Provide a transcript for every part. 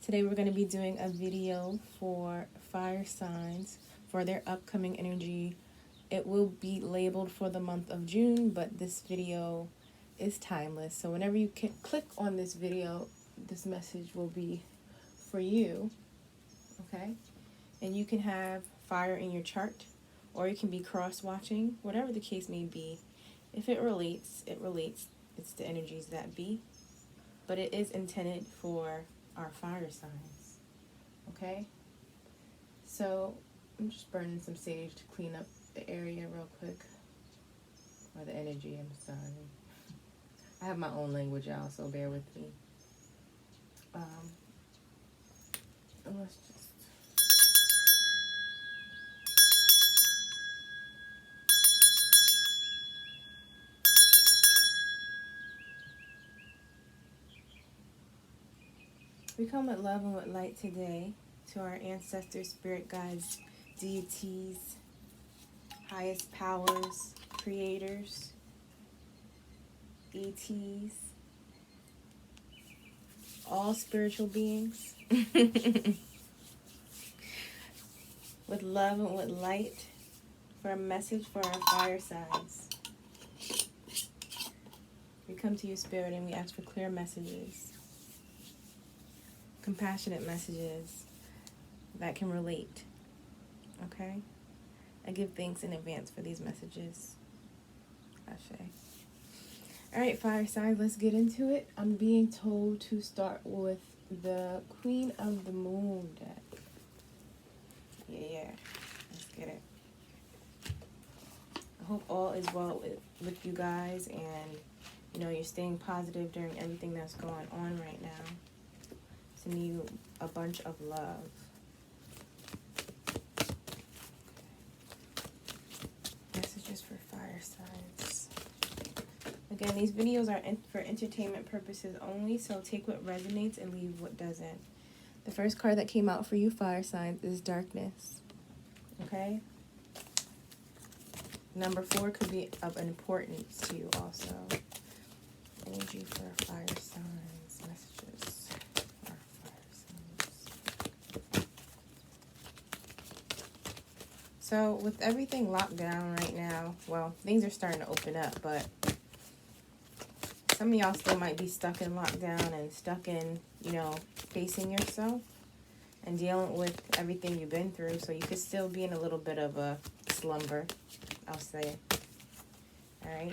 Today we're going to be doing a video for fire signs for their upcoming energy. It will be labeled for the month of June, but this video is timeless. So whenever you click on this video, this message will be for you, okay? And you can have fire in your chart, or you can be cross-watching, whatever the case may be. If it relates, it relates. It's the energies that be. But it is intended for our fire signs, okay? So I'm just burning some sage to clean up the area real quick, or the energy, I'm sorry. I have my own language, y'all, so bear with me. And let's just... We come with love and with light today to our ancestors, spirit guides, deities, highest powers, creators, ETs, all spiritual beings. With love and with light for a message for our fire signs. We come to you, Spirit, and we ask for clear messages, compassionate messages that can relate, okay? I give thanks in advance for these messages. Ashe. All right, fire signs, let's get into it. I'm being told to start with the Queen of the Moon deck. Yeah, let's get it. I hope all is well with you guys, and you know you're staying positive during everything that's going on right now. Sending you a bunch of love. Messages for fire signs. Again, these videos are for entertainment purposes only, so take what resonates and leave what doesn't. The first card that came out for you, fire signs, is darkness. Okay? Number 4 could be of importance to you also. Energy for fire signs. Messages for fire signs. So, with everything locked down right now, well, things are starting to open up, but some of y'all still might be stuck in lockdown and stuck in, you know, facing yourself and dealing with everything you've been through. So you could still be in a little bit of a slumber, I'll say. All right?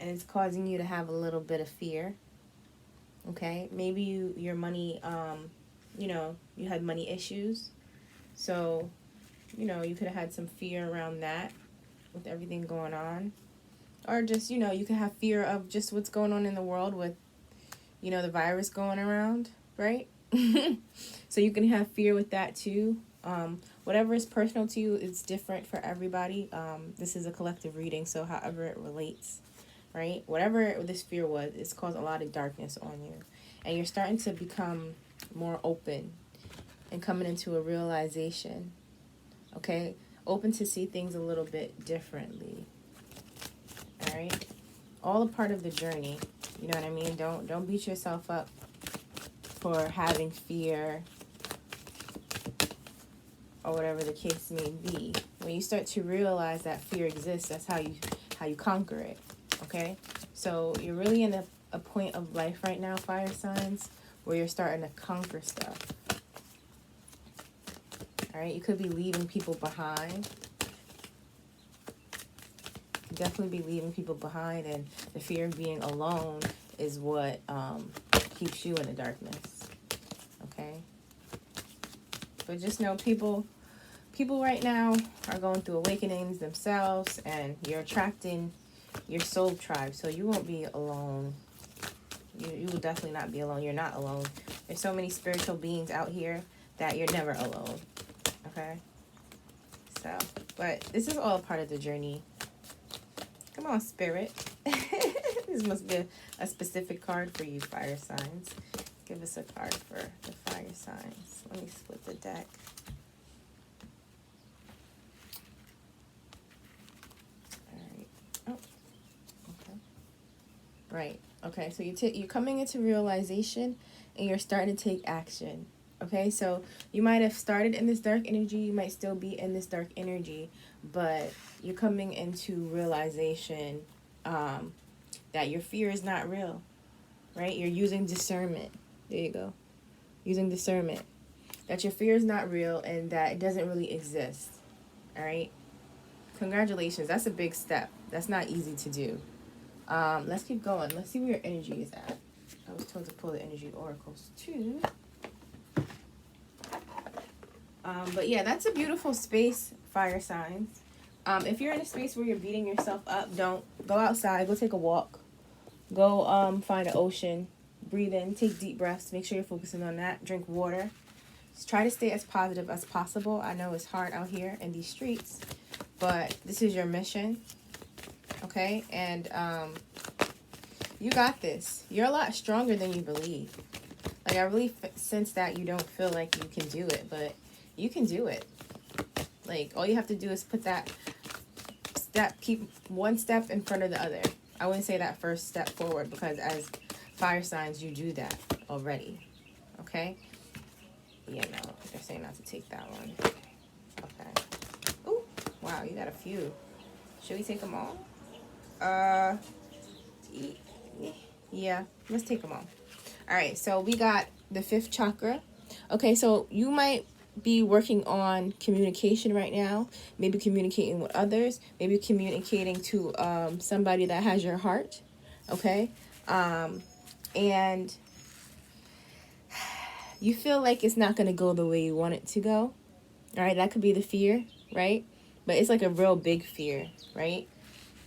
And it's causing you to have a little bit of fear. Okay? Maybe your money, you know, you had money issues. So, you know, you could have had some fear around that with everything going on. Or just, you know, you can have fear of just what's going on in the world with, you know, the virus going around, right? So you can have fear with that too. Whatever is personal to you, it's different for everybody. This is a collective reading, so however it relates, right? Whatever this fear was, it's caused a lot of darkness on you. And you're starting to become more open and coming into a realization, okay? Open to see things a little bit differently. All right, all a part of the journey. You know what I mean? Don't beat yourself up for having fear or whatever the case may be. When you start to realize that fear exists, that's how you conquer it. Okay, so you're really in a point of life right now, fire signs, where you're starting to conquer stuff. All right, you could be leaving people behind. Definitely be leaving people behind, and the fear of being alone is what keeps you in the darkness. Okay, but just know people right now are going through awakenings themselves, and you're attracting your soul tribe, so you won't be alone. You will definitely not be alone. You're not alone. There's so many spiritual beings out here that you're never alone. Okay, so but this is all part of the journey. Come on, Spirit. This must be a specific card for you, fire signs. Give us a card for the fire signs. Let me split the deck. All right. Oh, okay. Right. Okay, so you're coming into realization and you're starting to take action. Okay, so you might have started in this dark energy, you might still be in this dark energy, but you're coming into realization that your fear is not real, right? You're using discernment. There you go. Using discernment. That your fear is not real and that it doesn't really exist. All right? Congratulations. That's a big step. That's not easy to do. Let's keep going. Let's see where your energy is at. I was told to pull the energy oracles too. But yeah, that's a beautiful space, fire signs. If you're in a space where you're beating yourself up, don't go outside. Go take a walk. Go find an ocean. Breathe in. Take deep breaths. Make sure you're focusing on that. Drink water. Just try to stay as positive as possible. I know it's hard out here in these streets, but this is your mission. Okay? And you got this. You're a lot stronger than you believe. Like, I really sense that you don't feel like you can do it, but you can do it. Like, all you have to do is put that step, keep one step in front of the other. I wouldn't say that first step forward, because as fire signs, you do that already. Okay? Yeah, no, they're saying not to take that one. Okay. Ooh, wow, you got a few. Should we take them all? Yeah, let's take them all. All right, so we got the fifth chakra. Okay, so you might be working on communication right now, maybe communicating with others, maybe communicating to somebody that has your heart. Okay, and you feel like it's not going to go the way you want it to go. All right, that could be the fear, right? But it's like a real big fear, right?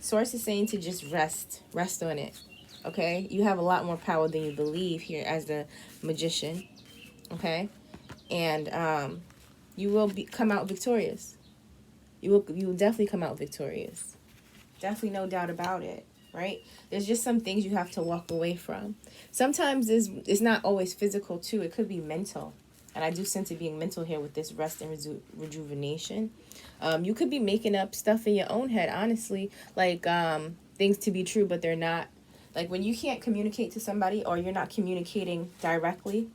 Source is saying to just rest on it. Okay, you have a lot more power than you believe here as the magician. Okay, and you will come out victorious. You will definitely come out victorious. Definitely, no doubt about it. Right? There's just some things you have to walk away from. Sometimes it's not always physical too. It could be mental, and I do sense it being mental here with this rest and rejuvenation. You could be making up stuff in your own head, honestly, like things to be true, but they're not. Like when you can't communicate to somebody, or you're not communicating directly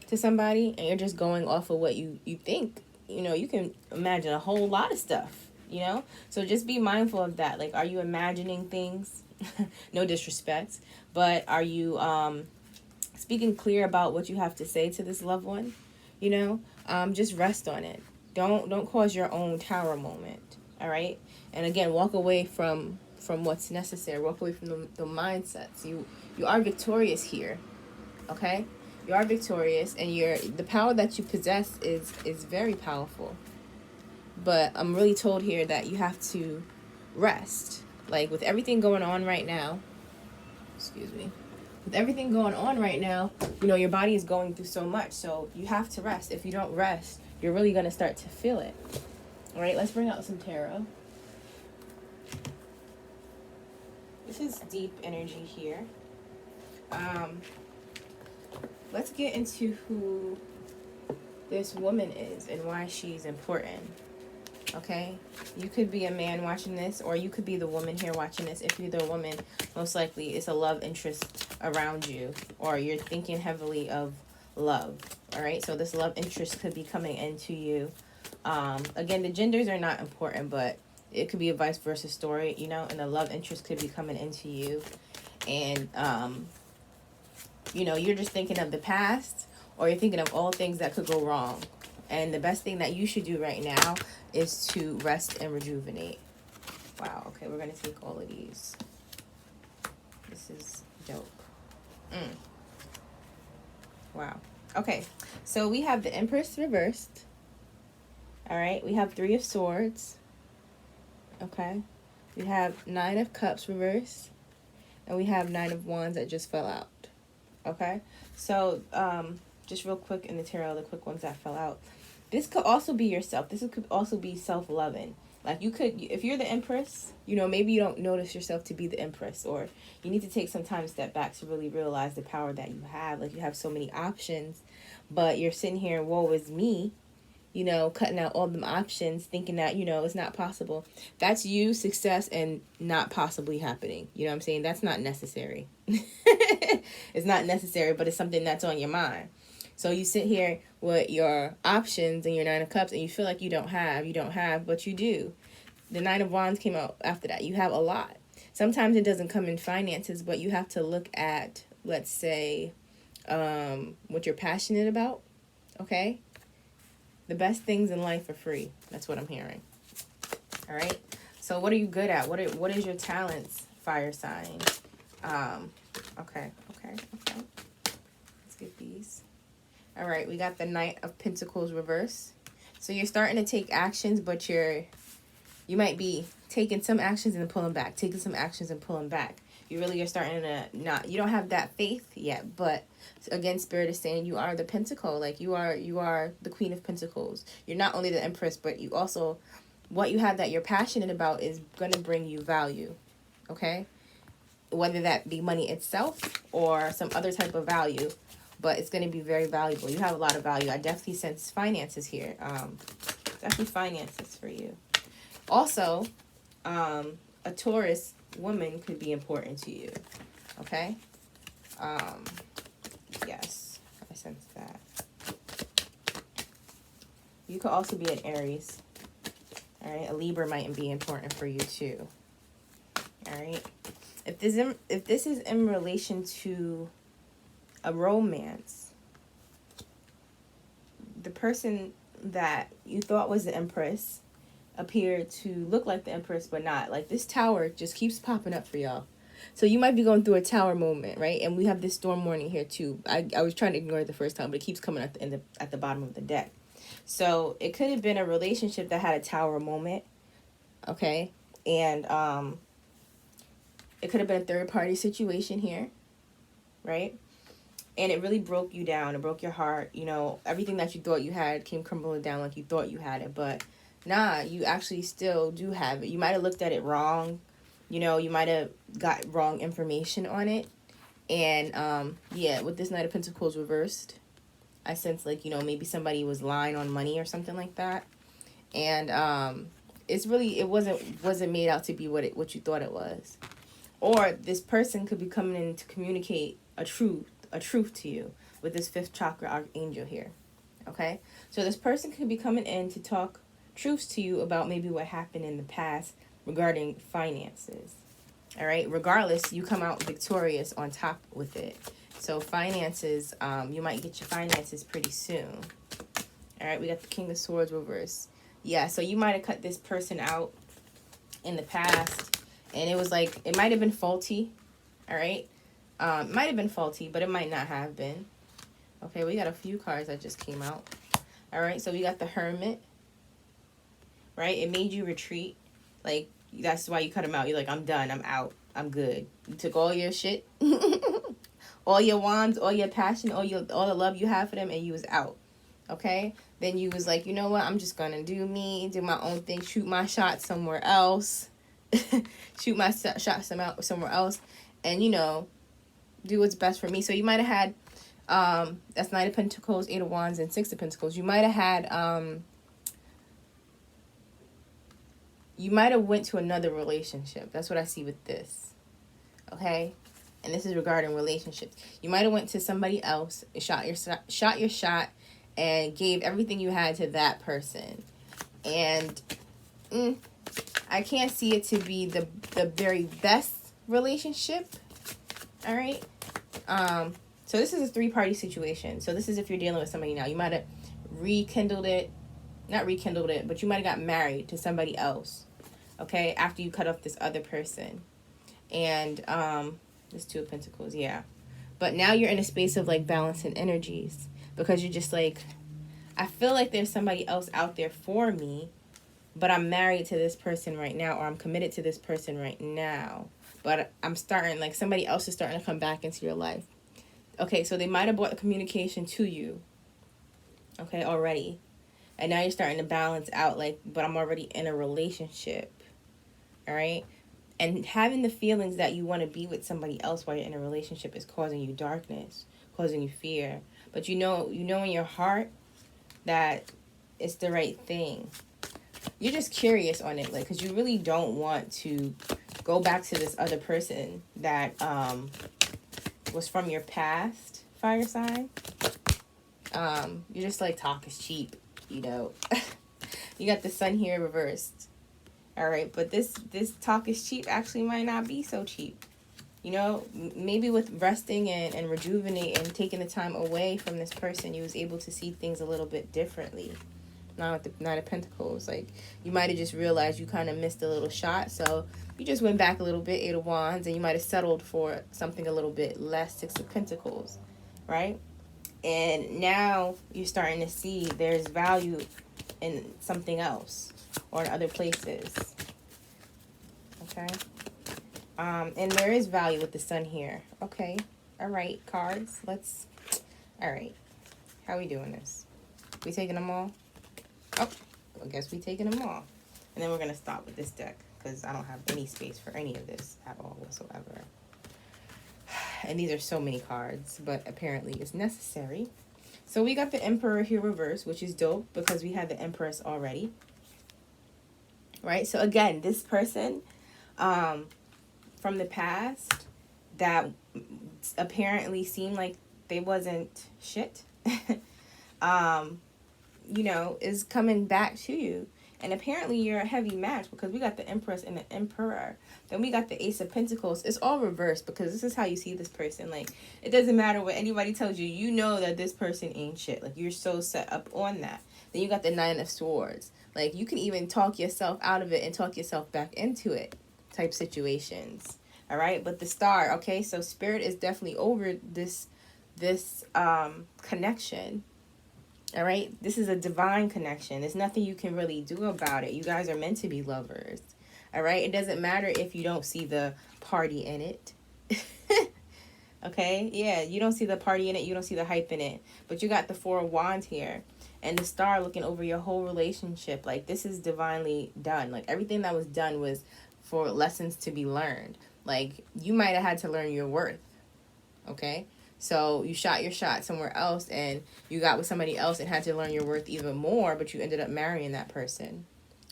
to somebody, and you're just going off of what you think, you can imagine a whole lot of stuff, So just be mindful of that. Like, are you imagining things? No disrespect, but are you speaking clear about what you have to say to this loved one? Just rest on it. Don't cause your own tower moment. All right. And again, walk away from what's necessary. Walk away from the mindsets. You are victorious here. Okay, you are victorious, and the power that you possess is very powerful. But I'm really told here that you have to rest. Like, with everything going on right now, with everything going on right now, your body is going through so much, so you have to rest. If you don't rest, you're really going to start to feel it. All right, let's bring out some tarot. This is deep energy here. Let's get into who this woman is and why she's important. Okay? You could be a man watching this, or you could be the woman here watching this. If you're the woman, most likely it's a love interest around you, or you're thinking heavily of love. All right? So this love interest could be coming into you. Again, the genders are not important, but it could be a vice versa story, and the love interest could be coming into you. And, you're just thinking of the past, or you're thinking of all things that could go wrong. And the best thing that you should do right now is to rest and rejuvenate. Wow, okay, we're going to take all of these. This is dope. Wow. Okay, so we have the Empress reversed. All right, we have Three of Swords. Okay, we have Nine of Cups reversed. And we have Nine of Wands that just fell out. Okay, so just real quick in the tarot, the quick ones that fell out. This could also be yourself. This could also be self-loving. Like, you could, if you're the Empress, maybe you don't notice yourself to be the Empress, or you need to take some time to step back to really realize the power that you have. Like, you have so many options, but you're sitting here, woe is me, cutting out all them options, thinking that, it's not possible. That's you, success, and not possibly happening. You know what I'm saying? That's not necessary. It's not necessary, but it's something that's on your mind. So you sit here with your options and your Nine of Cups, and you feel like you don't have, but you do. The Nine of Wands came out after that. You have a lot. Sometimes it doesn't come in finances, but you have to look at, let's say, what you're passionate about, okay? The best things in life are free. That's what I'm hearing. All right? So what are you good at? What is your talents, fire sign? Okay. Let's get these. All right, we got the Knight of Pentacles reverse. So you're starting to take actions, but you might be taking some actions and pulling back, taking some actions and pulling back. You really are starting to you don't have that faith yet, but again, Spirit is saying you are the Pentacle. Like you are the Queen of Pentacles. You're not only the Empress, but you also, what you have that you're passionate about is going to bring you value, okay? Whether that be money itself or some other type of value, but it's going to be very valuable. You have a lot of value. I definitely sense finances here. Definitely finances for you. Also, a Taurus woman could be important to you, okay? Yes, I sense that. You could also be an Aries, all right? A Libra might be important for you too, all right? If this is in relation to a romance, the person that you thought was the Empress appeared to look like the Empress, but not. Like this Tower just keeps popping up for y'all. So you might be going through a Tower moment, right? And we have this storm warning here too. I was trying to ignore it the first time, but it keeps coming at the bottom of the deck. So it could have been a relationship that had a Tower moment, okay? And it could have been a third party situation here, right? And it really broke you down. It broke your heart. You know, everything that you thought you had came crumbling down like you thought you had it. But nah, you actually still do have it. You might have looked at it wrong. You know, you might have got wrong information on it. And yeah, with this Knight of Pentacles reversed, I sense like, you know, maybe somebody was lying on money or something like that. And it's really, it wasn't made out to be what you thought it was. Or this person could be coming in to communicate a truth to you with this fifth chakra archangel here. Okay? So this person could be coming in to talk truths to you about maybe what happened in the past regarding finances. All right? Regardless, you come out victorious on top with it. So finances, you might get your finances pretty soon. All right? We got the King of Swords reverse. Yeah, so you might have cut this person out in the past, and it was like, it might have been faulty. All right? Might have been faulty, but it might not have been. Okay, we got a few cards that just came out. All right, so we got the Hermit. Right? It made you retreat. Like, that's why you cut him out. You're like, I'm done. I'm out. I'm good. You took all your shit. All your wands, all your passion, all the love you have for them, and you was out. Okay? Then you was like, you know what? I'm just going to do me, do my own thing, shoot my shot somewhere else. Shoot my shot somewhere else. And, you know, do what's best for me. So you might have had, that's Knight of Pentacles, Eight of Wands, and Six of Pentacles. You might have had, you might have went to another relationship. That's what I see with this. Okay? And this is regarding relationships. You might have went to somebody else, shot your shot, and gave everything you had to that person. And I can't see it to be the very best relationship. All right? So this is a three-party situation. So this is if you're dealing with somebody now. You might have not rekindled it, but you might have got married to somebody else, okay, after you cut off this other person. And this Two of Pentacles, yeah. But now you're in a space of like balancing energies, because you're just like, I feel like there's somebody else out there for me, but I'm married to this person right now, or I'm committed to this person right now. But I'm starting, like, somebody else is starting to come back into your life. Okay, so they might have brought the communication to you, okay, already. And now you're starting to balance out, like, but I'm already in a relationship, all right? And having the feelings that you want to be with somebody else while you're in a relationship is causing you darkness, causing you fear. But you know in your heart that it's the right thing. You're just curious on it, like, because you really don't want to go back to this other person that was from your past, fire sign. You're just like, talk is cheap, you know. You got the sun here reversed. All right, but this talk is cheap actually might not be so cheap. You know, maybe with resting and rejuvenate and taking the time away from this person, you was able to see things a little bit differently. Not with the Knight of Pentacles. Like, you might have just realized you kind of missed a little shot, so you just went back a little bit, Eight of Wands, and you might have settled for something a little bit less, Six of Pentacles, right? And now you're starting to see there's value in something else or in other places, okay? And there is value with the sun here. Okay, all right, cards, let's, all right, how are we doing this? We taking them all? Oh, I guess we taking them all. And then we're going to stop with this deck because I don't have any space for any of this at all whatsoever. And these are so many cards, but apparently it's necessary. So we got the Emperor here reversed, which is dope because we had the Empress already. Right? So again, this person from the past that apparently seemed like they wasn't shit, you know, is coming back to you. And apparently you're a heavy match because we got the Empress and the Emperor. Then we got the Ace of Pentacles. It's all reversed because this is how you see this person. Like, it doesn't matter what anybody tells you. You know that this person ain't shit. Like, you're so set up on that. Then you got the Nine of Swords. Like, you can even talk yourself out of it and talk yourself back into it type situations. All right? But the Star, okay? So Spirit is definitely over this connection. All right, this is a divine connection. There's nothing you can really do about it. You guys are meant to be lovers. All right, it doesn't matter if you don't see the party in it. Okay, yeah, you don't see the party in it. You don't see the hype in it. But you got the Four of Wands here and the Star looking over your whole relationship. Like, this is divinely done. Like, everything that was done was for lessons to be learned. Like, you might have had to learn your worth. Okay. So you shot your shot somewhere else and you got with somebody else and had to learn your worth even more, but you ended up marrying that person.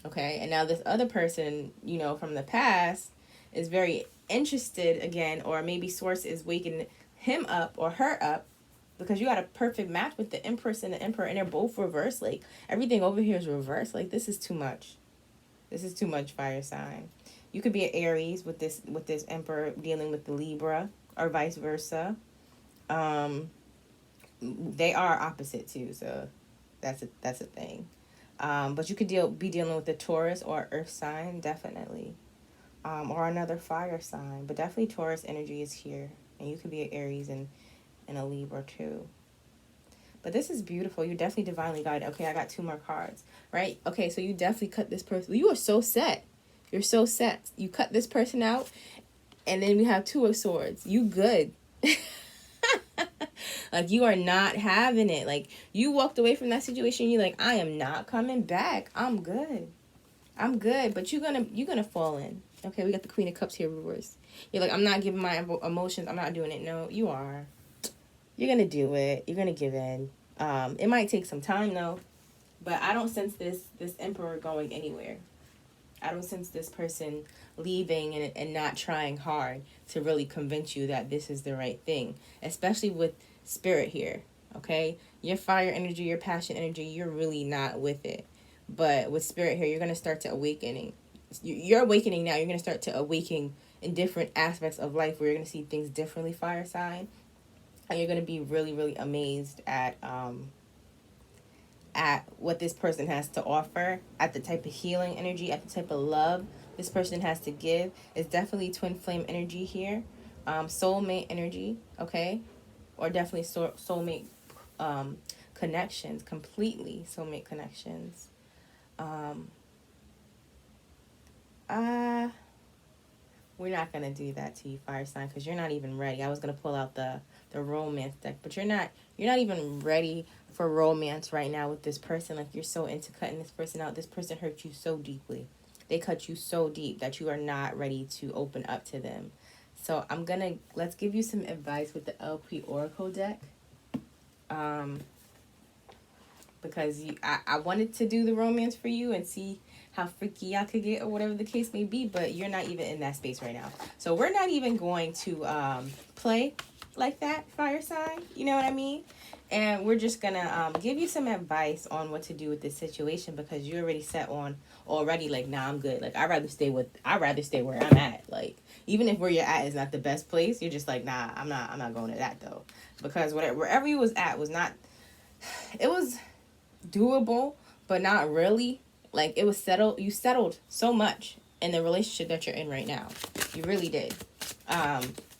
Okay. And now this other person, you know, from the past is very interested again, or maybe Source is waking him up or her up because you got a perfect match with the Empress and the Emperor and they're both reversed. Like, everything over here is reversed. Like, this is too much. This is too much, fire sign. You could be an Aries with this Emperor dealing with the Libra or vice versa. They are opposite too, so that's a thing. But you could be dealing with the Taurus or Earth sign, definitely, or another fire sign. But definitely Taurus energy is here, and you could be an Aries and a Libra too. But this is beautiful. You're definitely divinely guided. Okay, I got 2 more cards, right? Okay, so you definitely cut this person. You are so set. You're so set. You cut this person out, and then we have 2 of Swords. You good. Like, you are not having it. Like, you walked away from that situation. You're like, I am not coming back. I'm good. I'm good. But you're gonna fall in. Okay, we got the Queen of Cups here reversed. You're like, I'm not giving my emotions. I'm not doing it. No, you are. You're gonna do it. You're gonna give in. It might take some time though, but I don't sense this Emperor going anywhere. I don't sense this person leaving and not trying hard to really convince you that this is the right thing, especially with Spirit here, okay? Your fire energy, your passion energy, you're really not with it. But with Spirit here, you're going to start to awakening. You're awakening now. You're going to start to awaken in different aspects of life where you're going to see things differently, fire sign. And you're going to be really, really amazed at what this person has to offer, at the type of healing energy, at the type of love this person has to give. It's definitely twin flame energy here. Soulmate energy, okay? Or definitely soulmate connections, completely soulmate connections. We're not going to do that to you, fire sign, because you're not even ready. I was going to pull out the romance deck, but you're not even ready for romance right now with this person. Like, you're so into cutting this person out. This person hurt you so deeply. They cut you so deep that you are not ready to open up to them. So let's give you some advice with the LP Oracle deck. Because I wanted to do the romance for you and see how freaky I could get or whatever the case may be, but you're not even in that space right now. So we're not even going to play like that, fire sign. You know what I mean? And we're just gonna give you some advice on what to do with this situation, because you already set on already like, nah, I'm good. Like, I'd rather stay where I'm at. Like, even if where you're at is not the best place, you're just like, nah, I'm not going to that though. Because wherever you was at was not, it was doable, but not really. Like, it was settled. You settled so much in the relationship that you're in right now. You really did.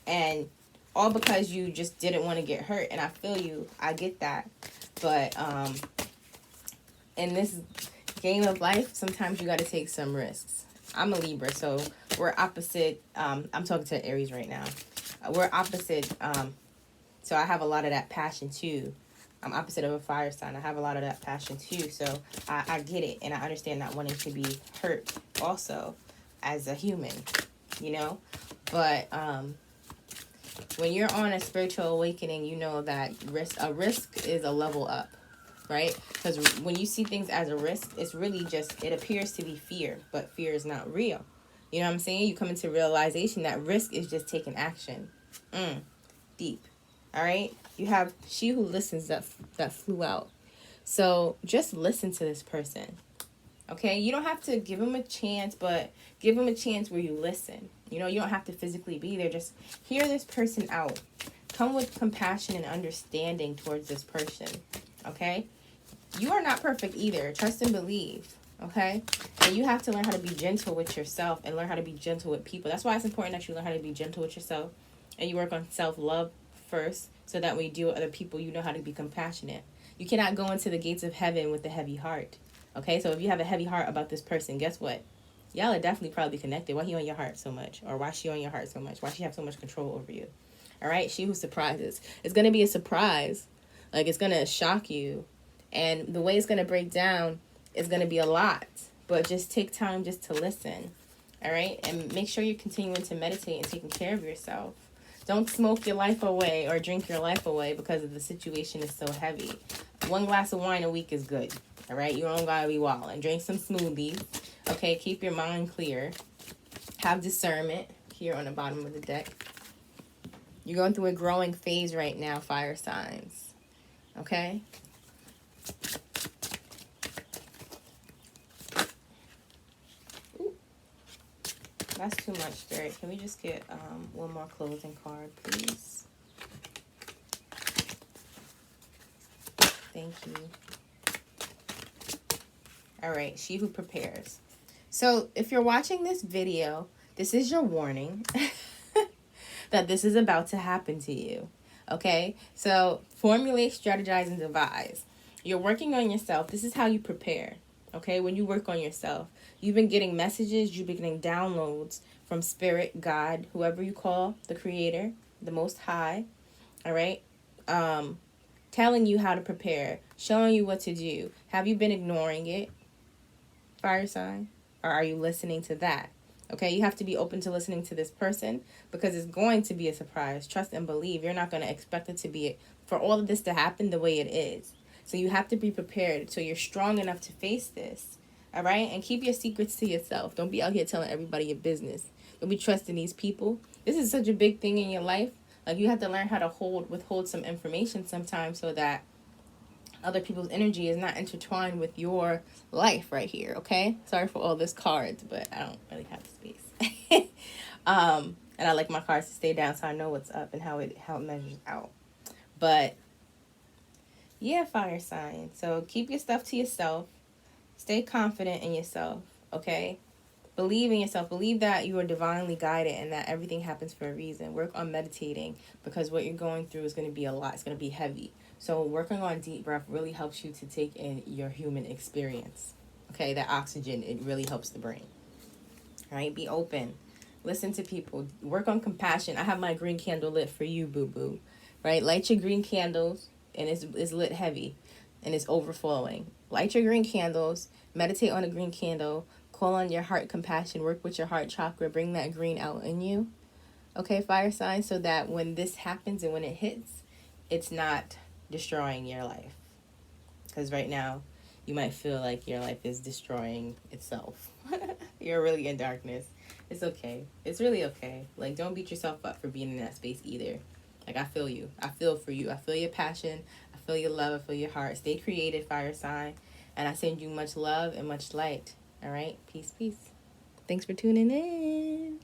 And all because you just didn't want to get hurt. And I feel you. I get that. But in this game of life, sometimes you got to take some risks. I'm a Libra, so we're opposite. I'm talking to Aries right now. We're opposite. So I have a lot of that passion too. I'm opposite of a fire sign. I have a lot of that passion too. So I get it. And I understand not wanting to be hurt also as a human, you know. But when you're on a spiritual awakening, you know that a risk is a level up, right? Because when you see things as a risk, it's really just, it appears to be fear, but fear is not real. You know what I'm saying? You come into realization that risk is just taking action. Deep. All right? You have she who listens that flew out. So just listen to this person. Okay? You don't have to give them a chance, but give them a chance where you listen. You know, you don't have to physically be there. Just hear this person out. Come with compassion and understanding towards this person. Okay? You are not perfect either. Trust and believe. Okay? And you have to learn how to be gentle with yourself and learn how to be gentle with people. That's why it's important that you learn how to be gentle with yourself and you work on self-love first, so that when you deal with other people, you know how to be compassionate. You cannot go into the gates of heaven with a heavy heart. Okay? So if you have a heavy heart about this person, guess what? Y'all are definitely probably connected. Why he on your heart so much? Or why she on your heart so much? Why she have so much control over you? All right? She who surprises. It's going to be a surprise. Like, it's going to shock you. And the way it's going to break down is going to be a lot. But just take time just to listen. All right? And make sure you're continuing to meditate and taking care of yourself. Don't smoke your life away or drink your life away because of the situation is so heavy. 1 glass of wine a week is good. All right? You don't got to be wilding. Drink some smoothies. Okay? Keep your mind clear. Have discernment here on the bottom of the deck. You're going through a growing phase right now, fire signs. Okay? Ooh. That's too much, Spirit. Can we just get one more closing card, please? Thank you. All right, she who prepares. So if you're watching this video, this is your warning that this is about to happen to you. Okay? So formulate, strategize, and devise. You're working on yourself. This is how you prepare. Okay? When you work on yourself, you've been getting messages, you've been getting downloads from Spirit, God, whoever you call, the Creator, the Most High. All right? Telling you how to prepare, showing you what to do. Have you been ignoring it, fire sign? Or are you listening to that? Okay, you have to be open to listening to this person because it's going to be a surprise. Trust and believe. You're not going to expect it to be, for all of this to happen the way it is. So you have to be prepared so you're strong enough to face this. All right? And keep your secrets to yourself. Don't be out here telling everybody your business. Don't be trusting these people. This is such a big thing in your life. Like, you have to learn how to withhold some information sometimes so that other people's energy is not intertwined with your life right here, okay? Sorry for all this cards, but I don't really have the space. And I like my cards to stay down so I know what's up and how it measures out. But yeah, fire sign. So keep your stuff to yourself. Stay confident in yourself, okay? Believe in yourself. Believe that you are divinely guided and that everything happens for a reason. Work on meditating because what you're going through is going to be a lot. It's going to be heavy. So working on deep breath really helps you to take in your human experience. Okay, that oxygen, it really helps the brain. All right, be open. Listen to people. Work on compassion. I have my green candle lit for you, boo-boo. Right, light your green candles and it's lit heavy and it's overflowing. Light your green candles. Meditate on a green candle. Call on your heart compassion. Work with your heart chakra. Bring that green out in you. Okay, fire sign, so that when this happens and when it hits, it's not destroying your life. Because right now, you might feel like your life is destroying itself. You're really in darkness. It's okay. It's really okay. Like, don't beat yourself up for being in that space either. Like, I feel you. I feel for you. I feel your passion. I feel your love. I feel your heart. Stay creative, fire sign. And I send you much love and much light. All right? Peace, peace. Thanks for tuning in.